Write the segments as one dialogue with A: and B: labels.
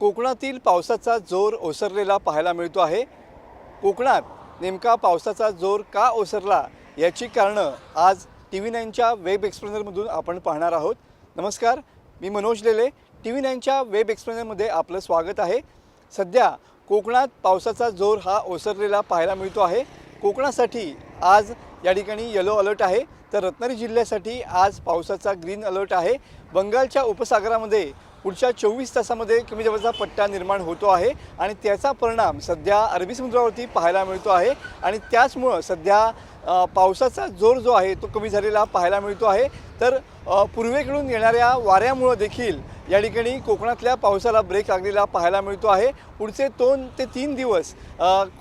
A: कोकणातील पावसाचा जोर ओसरलेला पाहायला मिळतो आहे। कोकणात नेमका पावसाचा जोर का ओसरला याची कारणं आज TV9च्या वेब एक्सप्लेनरमधून आपण पाहणार आहोत। नमस्कार, मी मनोज लेले। TV9च्या वेब एक्सप्लेनरमध्ये आपलं स्वागत आहे। सध्या कोकणात पावसाचा जोर हा ओसरलेला पाहायला मिळतो आहे। कोकणासाठी आज या ठिकाणी येलो अलर्ट आहे, तर रत्नागिरी जिल्ह्यासाठी आज पावसाचा ग्रीन अलर्ट आहे। बंगालच्या उपसागरामध्ये पुढच्या 24 तासामध्ये कमी दाबाचा पट्टा निर्माण होतो आहे आणि त्याचा परिणाम सध्या अरबी समुद्रावरती पाहायला मिळतो आहे आणि त्याचमुळे सध्या पावसाचा जोर जो आहे तो कमी झालेला पाहायला मिळतो आहे। तर पूर्वेकडून येणाऱ्या वाऱ्यामुळे देखील या ठिकाणी कोकणातल्या पावसाला ब्रेक लागलेला पाहायला मिळतो आहे। पुढचे 2 ते 3 दिवस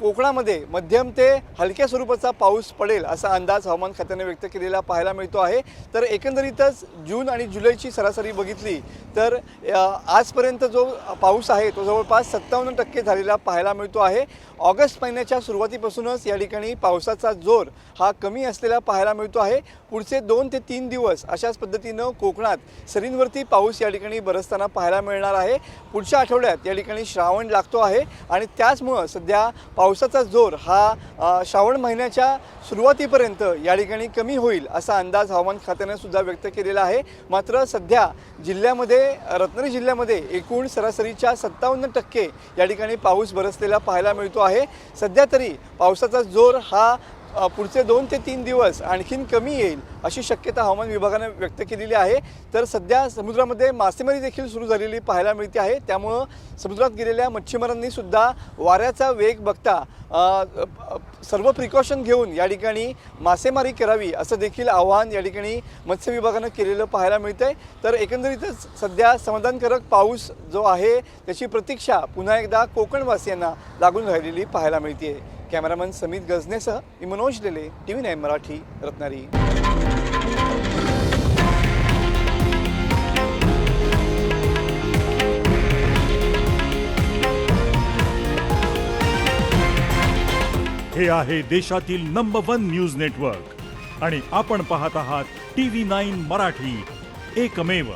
A: कोकणामध्ये मध्यम ते हलक्या स्वरूपाचा पाऊस पडेल असा अंदाज हवामान खात्याने व्यक्त केलेला पाहायला मिळतो आहे। तर एकंदरीतच जून आणि जुलैची सरासरी बघितली तर आजपर्यंत जो पाऊस आहे तो जवळपास 57% झालेला पाहायला मिळतो आहे। ऑगस्ट महिन्याच्या सुरुवातीपासूनच या ठिकाणी पावसाचा जोर हा कमी असलेला पाहायला मिळतो आहे। पुढचे 2 ते 3 दिवस अशाच पद्धतीनं कोकणात सरींवरती पाऊस या ठिकाणी बरसताना पाहायला मिळणार आहे। पुढच्या आठवड्यात या ठिकाणी श्रावण लागतो आहे आणि त्याचमुळे सध्या पावसाचा जोर हा श्रावण महिन्याच्या सुरुवातीपर्यंत या ठिकाणी कमी होईल असा अंदाज हवामान खात्याने सुद्धा व्यक्त केलेला आहे। मात्र सध्या जिल्ह्यामध्ये रत्नागिरी जिल्ह्यामध्ये एकूण सरासरीच्या 57% या ठिकाणी पाऊस बरसलेला पाहायला मिळतो आहे। सध्या तरी पावसाचा जोर हा पुढचे 2 ते 3 दिवस आणखीन कमी येईल अशी शक्यता हवामान विभागाने व्यक्त केलेली आहे। तर सध्या समुद्रामध्ये मासेमारी देखील सुरू झालेली पाहायला मिळते आहे, त्यामुळे समुद्रात गेलेल्या मच्छीमारांनी सुद्धा वाऱ्याचा वेग बघता सर्व प्रिकॉशन घेऊन या ठिकाणी मासेमारी करावी असं देखील आवाहन या ठिकाणी मत्स्य विभागाने केलेलं पाहायला मिळतंय। तर एकंदरीतच सध्या समाधानकारक पाऊस जो आहे त्याची प्रतीक्षा पुन्हा एकदा कोकणवासियांना लागून राहिलेली पाहायला मिळते। कॅमेरामन समीत गजनेसह मी मनोज लेले, TV9 मराठी, रत्नागिरी।
B: हे आहे देशातील नंबर 1 न्यूज नेटवर्क आणि आपण पाहत आहात TV9 मराठी, एकमेव।